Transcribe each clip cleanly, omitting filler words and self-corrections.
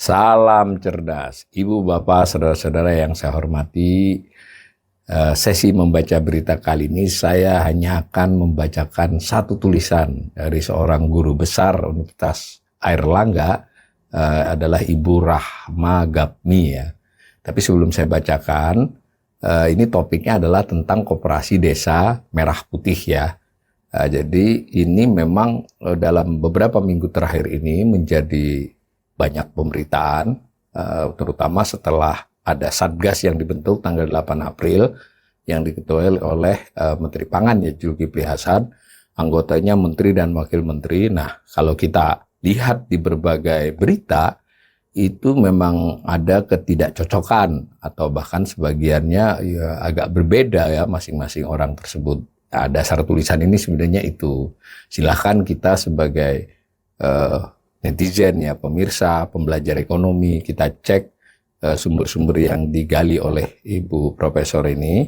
Salam cerdas, Ibu, Bapak, Saudara-saudara yang saya hormati. Sesi membaca berita kali ini saya hanya akan membacakan satu tulisan dari seorang guru besar Universitas Airlangga, adalah Ibu Rahma Gapmi ya. Tapi sebelum saya bacakan, ini topiknya adalah tentang Koperasi Desa Merah Putih ya. Jadi ini memang dalam beberapa minggu terakhir ini menjadi banyak pemberitaan, terutama setelah ada Satgas yang dibentuk tanggal 8 April yang diketuai oleh Menteri Pangan ya, Zulkifli Hasan, anggotanya menteri dan wakil menteri. Nah, kalau kita lihat di berbagai berita, itu memang ada ketidakcocokan atau bahkan sebagiannya ya agak berbeda ya masing-masing orang tersebut. Nah, dasar tulisan ini sebenarnya itu, silahkan kita sebagai netizen ya, pemirsa, pembelajar ekonomi, kita cek sumber-sumber yang digali oleh Ibu Profesor ini,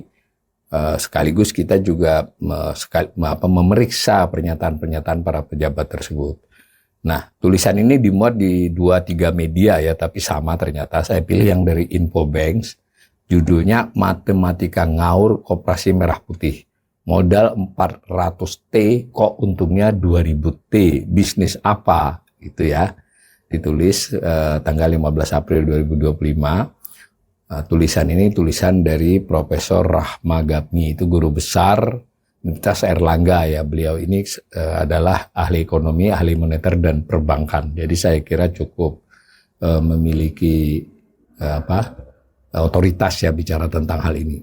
sekaligus kita juga memeriksa pernyataan-pernyataan para pejabat tersebut. Nah, tulisan ini dimuat di 2-3 media ya, tapi sama ternyata. Saya pilih yang dari Infobank, judulnya Matematika Ngaur Koperasi Merah Putih. Modal 400T kok untungnya 2000T, bisnis apa? Gitu ya, ditulis tanggal 15 April 2025. Tulisan ini tulisan dari Profesor Rahma Gapmi, itu guru besar Universitas Airlangga ya. Beliau ini adalah ahli ekonomi, ahli moneter dan perbankan. Jadi saya kira cukup memiliki otoritas ya bicara tentang hal ini.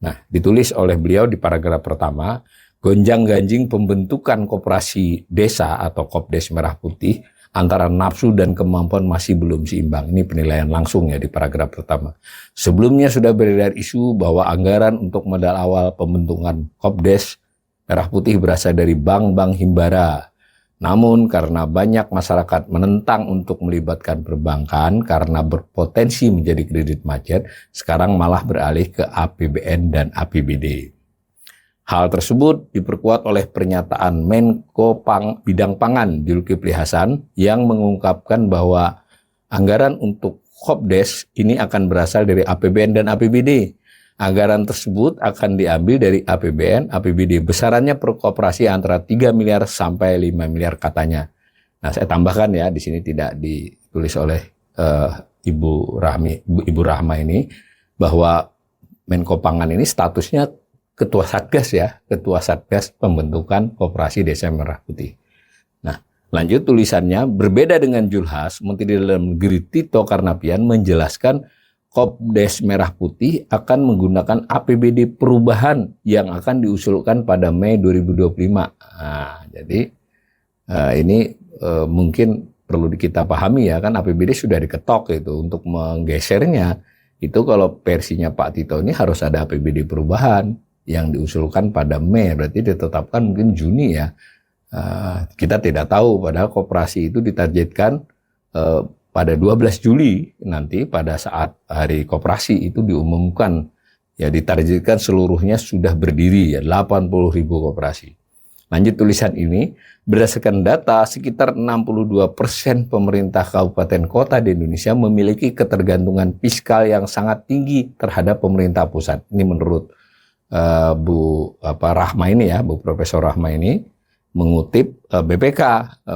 Nah, ditulis oleh beliau di paragraf pertama, gonjang-ganjing pembentukan koperasi desa atau Kopdes Merah Putih antara nafsu dan kemampuan masih belum seimbang. Ini penilaian langsung ya di paragraf pertama. Sebelumnya sudah beredar isu bahwa anggaran untuk modal awal pembentukan Kopdes Merah Putih berasal dari bank-bank himbara. Namun karena banyak masyarakat menentang untuk melibatkan perbankan karena berpotensi menjadi kredit macet, sekarang malah beralih ke APBN dan APBD. Hal tersebut diperkuat oleh pernyataan Menko Bidang Pangan Zulkifli Hasan yang mengungkapkan bahwa anggaran untuk Kopdes ini akan berasal dari APBN dan APBD. Anggaran tersebut akan diambil dari APBN, APBD. Besarannya per koperasi antara 3 miliar sampai 5 miliar katanya. Nah, saya tambahkan ya, di sini tidak ditulis oleh Ibu Rahma ini, bahwa Menko Pangan ini statusnya Ketua Satgas ya, Ketua Satgas pembentukan Koperasi Desa Merah Putih. Nah, lanjut tulisannya, berbeda dengan Julhas, Menteri Dalam Negeri Tito Karnavian menjelaskan Kopdes Merah Putih akan menggunakan APBD perubahan yang akan diusulkan pada Mei 2025. Nah, jadi ini mungkin perlu kita pahami ya, kan APBD sudah diketok itu untuk menggesernya. Itu kalau versinya Pak Tito ini harus ada APBD perubahan yang diusulkan pada Mei, berarti ditetapkan mungkin Juni ya. Kita tidak tahu, padahal koperasi itu ditargetkan pada 12 Juli nanti, pada saat hari koperasi itu diumumkan ya, ditargetkan seluruhnya sudah berdiri ya, 80.000 koperasi. Lanjut tulisan ini, berdasarkan data sekitar 62% pemerintah kabupaten kota di Indonesia memiliki ketergantungan fiskal yang sangat tinggi terhadap pemerintah pusat. Ini menurut Bu Rahma ini ya, Bu Profesor Rahma ini mengutip BPK,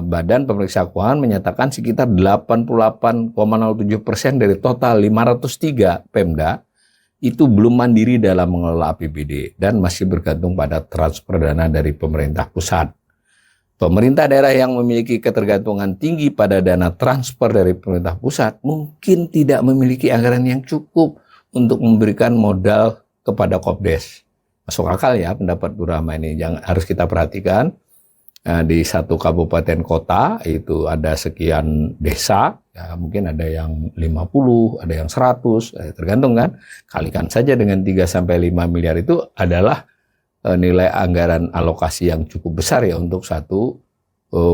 Badan Pemeriksa Keuangan, menyatakan sekitar 88,07% dari total 503 Pemda itu belum mandiri dalam mengelola APBD dan masih bergantung pada transfer dana dari pemerintah pusat. Pemerintah daerah yang memiliki ketergantungan tinggi pada dana transfer dari pemerintah pusat mungkin tidak memiliki anggaran yang cukup untuk memberikan modal kepada Kopdes. Masuk akal ya pendapat Bu Rahma ini, yang harus kita perhatikan. Di satu kabupaten kota itu ada sekian desa, ya mungkin ada yang 50, ada yang 100, tergantung kan. Kalikan saja dengan 3-5 miliar, itu adalah nilai anggaran alokasi yang cukup besar ya untuk satu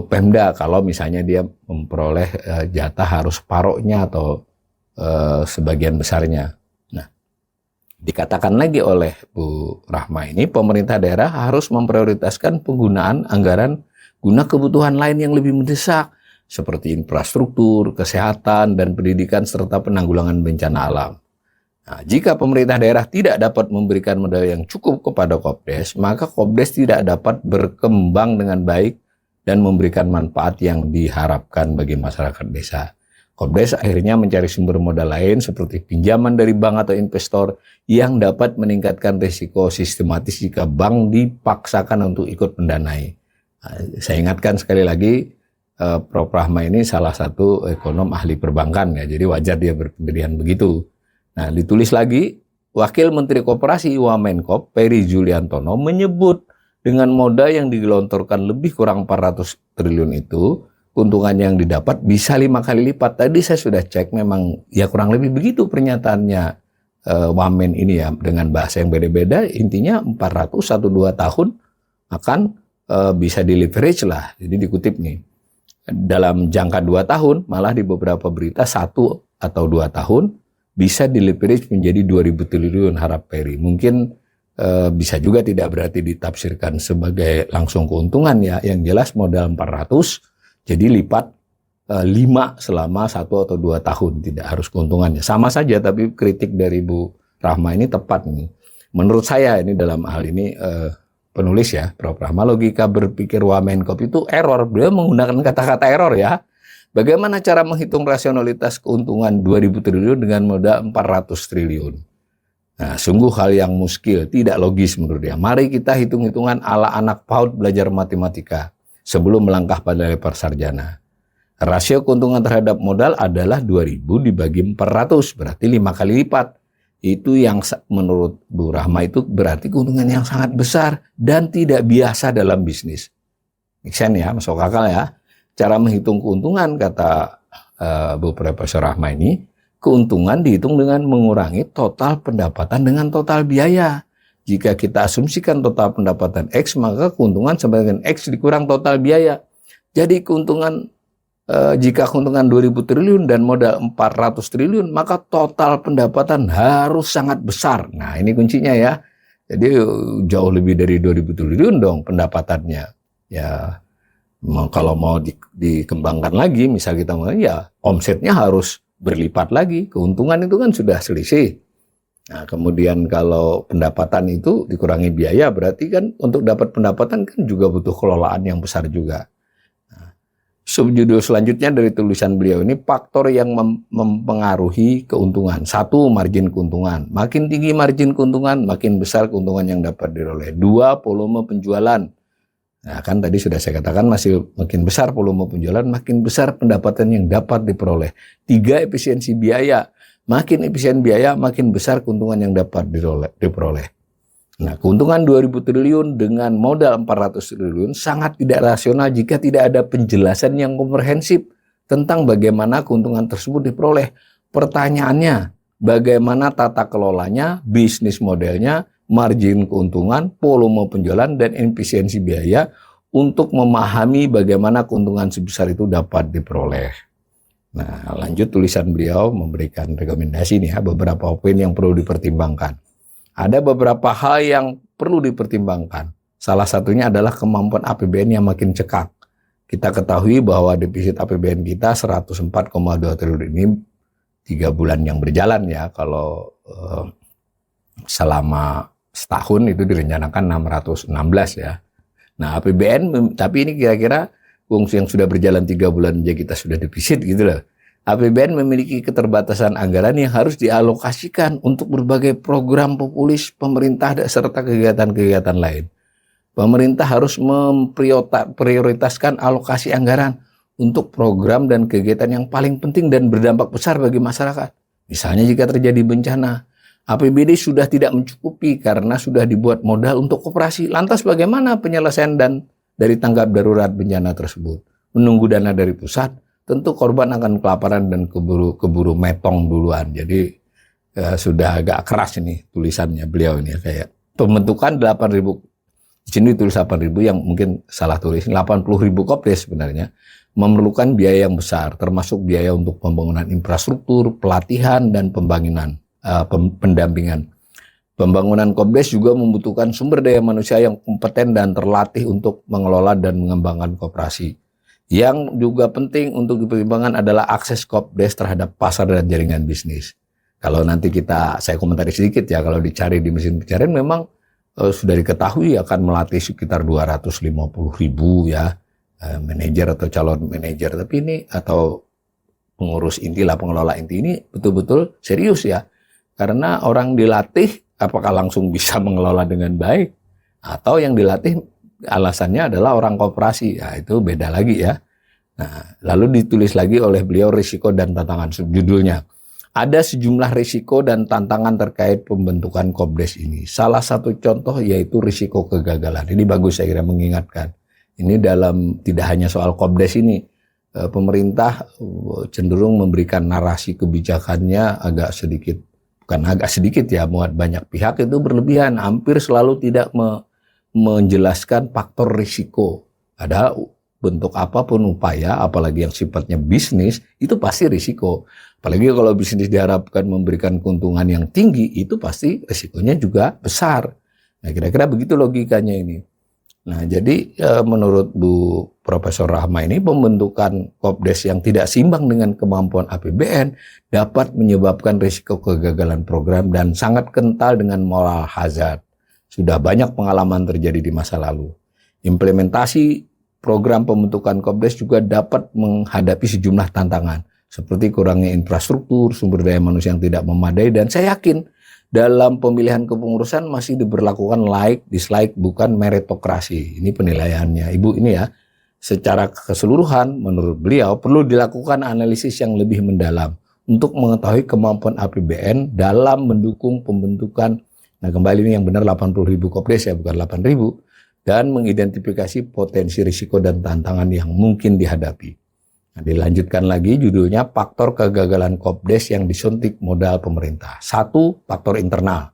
Pemda, kalau misalnya dia memperoleh jatah harus separohnya atau sebagian besarnya. Dikatakan lagi oleh Bu Rahma ini, pemerintah daerah harus memprioritaskan penggunaan anggaran guna kebutuhan lain yang lebih mendesak, seperti infrastruktur, kesehatan, dan pendidikan, serta penanggulangan bencana alam. Nah, jika pemerintah daerah tidak dapat memberikan modal yang cukup kepada Kopdes, maka Kopdes tidak dapat berkembang dengan baik dan memberikan manfaat yang diharapkan bagi masyarakat desa. Kopdes akhirnya mencari sumber modal lain seperti pinjaman dari bank atau investor yang dapat meningkatkan risiko sistematis jika bank dipaksakan untuk ikut mendanai. Nah, saya ingatkan sekali lagi, Prof. Rahma ini salah satu ekonom ahli perbankan ya, jadi wajar dia berpendirian begitu. Nah, ditulis lagi, Wakil Menteri Koperasi Wamenkop Peri Juliantono menyebut dengan modal yang digelontorkan lebih kurang 400 triliun itu, keuntungan yang didapat bisa 5 kali lipat. Tadi saya sudah cek, memang ya kurang lebih begitu pernyataannya Wamen ini ya, dengan bahasa yang beda-beda, intinya 400 1-2 tahun akan bisa di leverage lah. Jadi dikutip nih, dalam jangka 2 tahun, malah di beberapa berita 1 atau 2 tahun bisa di leverage menjadi 2.000 triliun, harap Peri. Mungkin bisa juga tidak berarti ditafsirkan sebagai langsung keuntungan ya. Yang jelas modal 400 jadi lipat 5 selama 1 atau 2 tahun, tidak harus keuntungannya. Sama saja, tapi kritik dari Bu Rahma ini tepat nih. Menurut saya ini dalam hal ini penulis ya, Prof. Rahma, logika berpikir Wamenkop itu error. Beliau menggunakan kata-kata error ya. Bagaimana cara menghitung rasionalitas keuntungan 2.000 triliun dengan modal 400 triliun? Nah, sungguh hal yang muskil, tidak logis menurut dia. Mari kita hitung-hitungan ala anak PAUD belajar matematika sebelum melangkah pada level sarjana. Rasio keuntungan terhadap modal adalah 2.000 dibagi 400, berarti 5 kali lipat. Itu yang menurut Bu Rahma itu berarti keuntungan yang sangat besar dan tidak biasa dalam bisnis. Make sense ya, masuk akal ya. Cara menghitung keuntungan, kata Bu Profesor Rahma ini, keuntungan dihitung dengan mengurangi total pendapatan dengan total biaya. Jika kita asumsikan total pendapatan X, maka keuntungan sama dengan X dikurang total biaya. Jadi keuntungan jika keuntungan 2.000 triliun dan modal 400 triliun, maka total pendapatan harus sangat besar. Nah, ini kuncinya ya. Jadi jauh lebih dari 2.000 triliun dong pendapatannya. Ya, kalau mau dikembangkan lagi, misal kita mau, ya omsetnya harus berlipat lagi. Keuntungan itu kan sudah selisih. Nah, kemudian kalau pendapatan itu dikurangi biaya, berarti kan untuk dapat pendapatan kan juga butuh kelolaan yang besar juga. Subjudul selanjutnya dari tulisan beliau ini, faktor yang mempengaruhi keuntungan. 1, margin keuntungan. Makin tinggi margin keuntungan, makin besar keuntungan yang dapat diperoleh. 2, volume penjualan. Nah, kan tadi sudah saya katakan, masih makin besar volume penjualan, makin besar pendapatan yang dapat diperoleh. 3, efisiensi biaya. Makin efisien biaya, makin besar keuntungan yang dapat diperoleh. Nah, keuntungan 2.000 triliun dengan modal 400 triliun sangat tidak rasional jika tidak ada penjelasan yang komprehensif tentang bagaimana keuntungan tersebut diperoleh. Pertanyaannya, bagaimana tata kelolanya, bisnis modelnya, margin keuntungan, volume penjualan, dan efisiensi biaya untuk memahami bagaimana keuntungan sebesar itu dapat diperoleh. Nah, lanjut tulisan beliau memberikan rekomendasi nih ya, beberapa poin yang perlu dipertimbangkan. Ada beberapa hal yang perlu dipertimbangkan. Salah satunya adalah kemampuan APBN yang makin cekak. Kita ketahui bahwa defisit APBN kita 104,2 triliun ini 3 bulan yang berjalan ya. Kalau selama setahun itu direncanakan 616 ya. Nah, APBN, tapi ini kira-kira yang sudah berjalan 3 bulan aja kita sudah defisit gitu loh. APBN memiliki keterbatasan anggaran yang harus dialokasikan untuk berbagai program populis pemerintah serta kegiatan-kegiatan lain. Pemerintah harus memprioritaskan alokasi anggaran untuk program dan kegiatan yang paling penting dan berdampak besar bagi masyarakat. Misalnya jika terjadi bencana, APBD sudah tidak mencukupi karena sudah dibuat modal untuk koperasi. Lantas bagaimana penyelesaian dari tanggap darurat bencana tersebut? Menunggu dana dari pusat, tentu korban akan kelaparan dan keburu metong duluan. Jadi sudah agak keras ini tulisannya beliau ini, kayak pembentukan 8.000, di sini tulis 8.000 yang mungkin salah tulis, 80.000 Kopdes sebenarnya memerlukan biaya yang besar, termasuk biaya untuk pembangunan infrastruktur, pelatihan, dan pendampingan. Pembangunan Kopdes juga membutuhkan sumber daya manusia yang kompeten dan terlatih untuk mengelola dan mengembangkan koperasi. Yang juga penting untuk dipertimbangkan adalah akses Kopdes terhadap pasar dan jaringan bisnis. Kalau nanti saya komentari sedikit ya, kalau dicari di mesin pencarian memang sudah diketahui akan melatih sekitar 250.000 ya manajer atau calon manajer. Tapi ini atau pengurus inti lah, pengelola inti ini betul-betul serius ya. Karena orang dilatih apakah langsung bisa mengelola dengan baik, atau yang dilatih alasannya adalah orang koperasi, ya itu beda lagi ya. Nah, lalu ditulis lagi oleh beliau risiko dan tantangan, subjudulnya. Ada sejumlah risiko dan tantangan terkait pembentukan Kopdes ini. Salah satu contoh yaitu risiko kegagalan. Ini bagus saya kira mengingatkan. Ini tidak hanya soal Kopdes ini. Pemerintah cenderung memberikan narasi kebijakannya agak sedikit, bukan agak sedikit ya, buat banyak pihak itu berlebihan. Hampir selalu tidak menjelaskan faktor risiko. Ada bentuk apapun upaya, apalagi yang sifatnya bisnis, itu pasti risiko. Apalagi kalau bisnis diharapkan memberikan keuntungan yang tinggi, itu pasti risikonya juga besar. Nah, kira-kira begitu logikanya ini. Nah, jadi menurut Bu Profesor Rahma ini, pembentukan Kopdes yang tidak seimbang dengan kemampuan APBN dapat menyebabkan risiko kegagalan program dan sangat kental dengan moral hazard. Sudah banyak pengalaman terjadi di masa lalu. Implementasi program pembentukan Kopdes juga dapat menghadapi sejumlah tantangan, seperti kurangnya infrastruktur, sumber daya manusia yang tidak memadai, dan saya yakin dalam pemilihan kepengurusan masih diberlakukan like, dislike, bukan meritokrasi. Ini penilaiannya. Ibu ini ya, secara keseluruhan menurut beliau perlu dilakukan analisis yang lebih mendalam untuk mengetahui kemampuan APBN dalam mendukung pembentukan. Nah, kembali ini yang benar 80.000 Kopdes ya, bukan 8.000. Dan mengidentifikasi potensi risiko dan tantangan yang mungkin dihadapi. Nah, dilanjutkan lagi judulnya, faktor kegagalan Kopdes yang disuntik modal pemerintah. 1. Faktor internal.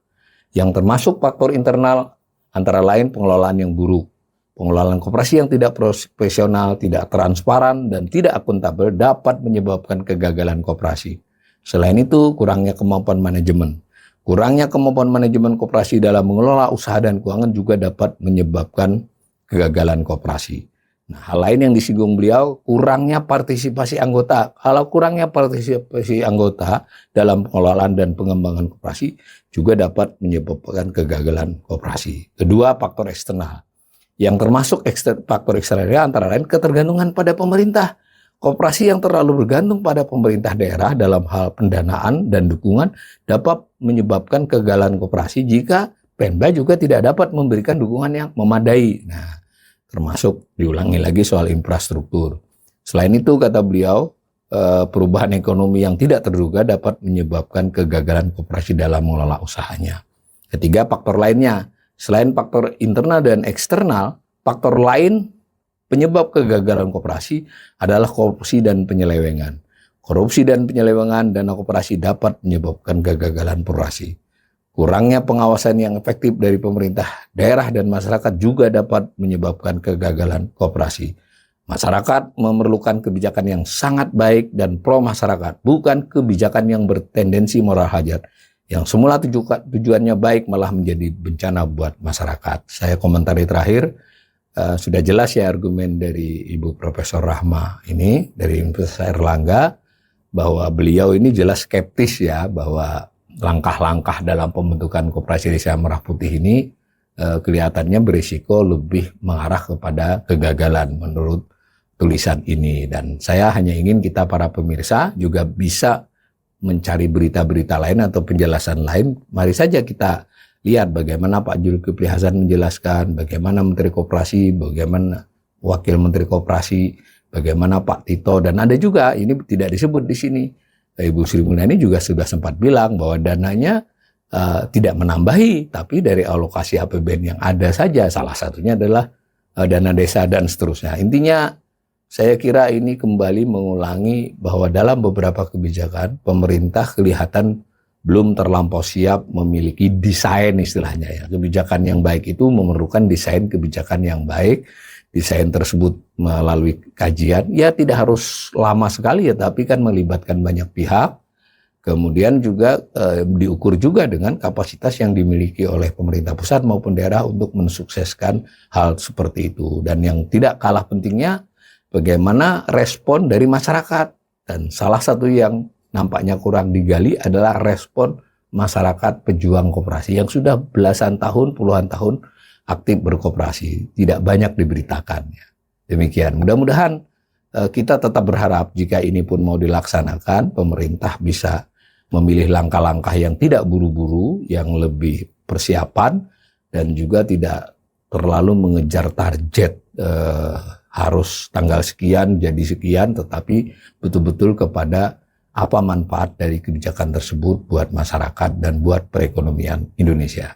Yang termasuk faktor internal antara lain pengelolaan yang buruk. Pengelolaan koperasi yang tidak profesional, tidak transparan, dan tidak akuntabel dapat menyebabkan kegagalan koperasi. Selain itu, kurangnya kemampuan manajemen. Kurangnya kemampuan manajemen koperasi dalam mengelola usaha dan keuangan juga dapat menyebabkan kegagalan koperasi. Nah, hal lain yang disinggung beliau, kurangnya partisipasi anggota. Kalau kurangnya partisipasi anggota dalam pengelolaan dan pengembangan koperasi juga dapat menyebabkan kegagalan koperasi. Kedua, faktor eksternal. Yang termasuk faktor eksternalnya antara lain ketergantungan pada pemerintah. Koperasi yang terlalu bergantung pada pemerintah daerah dalam hal pendanaan dan dukungan dapat menyebabkan kegagalan koperasi jika Pemda juga tidak dapat memberikan dukungan yang memadai. Nah, termasuk diulangi lagi soal infrastruktur. Selain itu, kata beliau, perubahan ekonomi yang tidak terduga dapat menyebabkan kegagalan koperasi dalam mengelola usahanya. Ketiga, faktor lainnya. Selain faktor internal dan eksternal, faktor lain penyebab kegagalan koperasi adalah korupsi dan penyelewengan. Korupsi dan penyelewengan dana koperasi dapat menyebabkan kegagalan koperasi. Kurangnya pengawasan yang efektif dari pemerintah daerah dan masyarakat juga dapat menyebabkan kegagalan koperasi. Masyarakat memerlukan kebijakan yang sangat baik dan pro masyarakat, bukan kebijakan yang bertendensi moral hazard, yang semula tujuannya baik malah menjadi bencana buat masyarakat. Saya komentari terakhir. Sudah jelas ya argumen dari Ibu Profesor Rahma ini, dari Universitas Airlangga, bahwa beliau ini jelas skeptis ya, bahwa langkah-langkah dalam pembentukan Koperasi Desa Merah Putih ini kelihatannya berisiko lebih mengarah kepada kegagalan menurut tulisan ini. Dan saya hanya ingin kita para pemirsa juga bisa mencari berita-berita lain atau penjelasan lain. Mari saja kita lihat bagaimana Pak Zulkifli Hasan menjelaskan, bagaimana Menteri Koperasi, bagaimana Wakil Menteri Koperasi, bagaimana Pak Tito, dan ada juga, ini tidak disebut di sini, Ibu Sri Mulyani juga sudah sempat bilang bahwa dananya tidak menambahi, tapi dari alokasi APBN yang ada saja, salah satunya adalah dana desa dan seterusnya. Intinya, saya kira ini kembali mengulangi bahwa dalam beberapa kebijakan, pemerintah kelihatan belum terlampau siap memiliki desain istilahnya ya. Kebijakan yang baik itu memerlukan desain kebijakan yang baik. Desain tersebut melalui kajian, ya tidak harus lama sekali ya, tapi kan melibatkan banyak pihak. Kemudian juga diukur juga dengan kapasitas yang dimiliki oleh pemerintah pusat maupun daerah untuk mensukseskan hal seperti itu. Dan yang tidak kalah pentingnya bagaimana respon dari masyarakat. Dan salah satu yang nampaknya kurang digali adalah respon masyarakat pejuang koperasi yang sudah belasan tahun, puluhan tahun aktif berkoperasi. Tidak banyak diberitakan. Demikian. Mudah-mudahan kita tetap berharap jika ini pun mau dilaksanakan, pemerintah bisa memilih langkah-langkah yang tidak buru-buru, yang lebih persiapan, dan juga tidak terlalu mengejar target harus tanggal sekian jadi sekian, tetapi betul-betul kepada apa manfaat dari kebijakan tersebut buat masyarakat dan buat perekonomian Indonesia.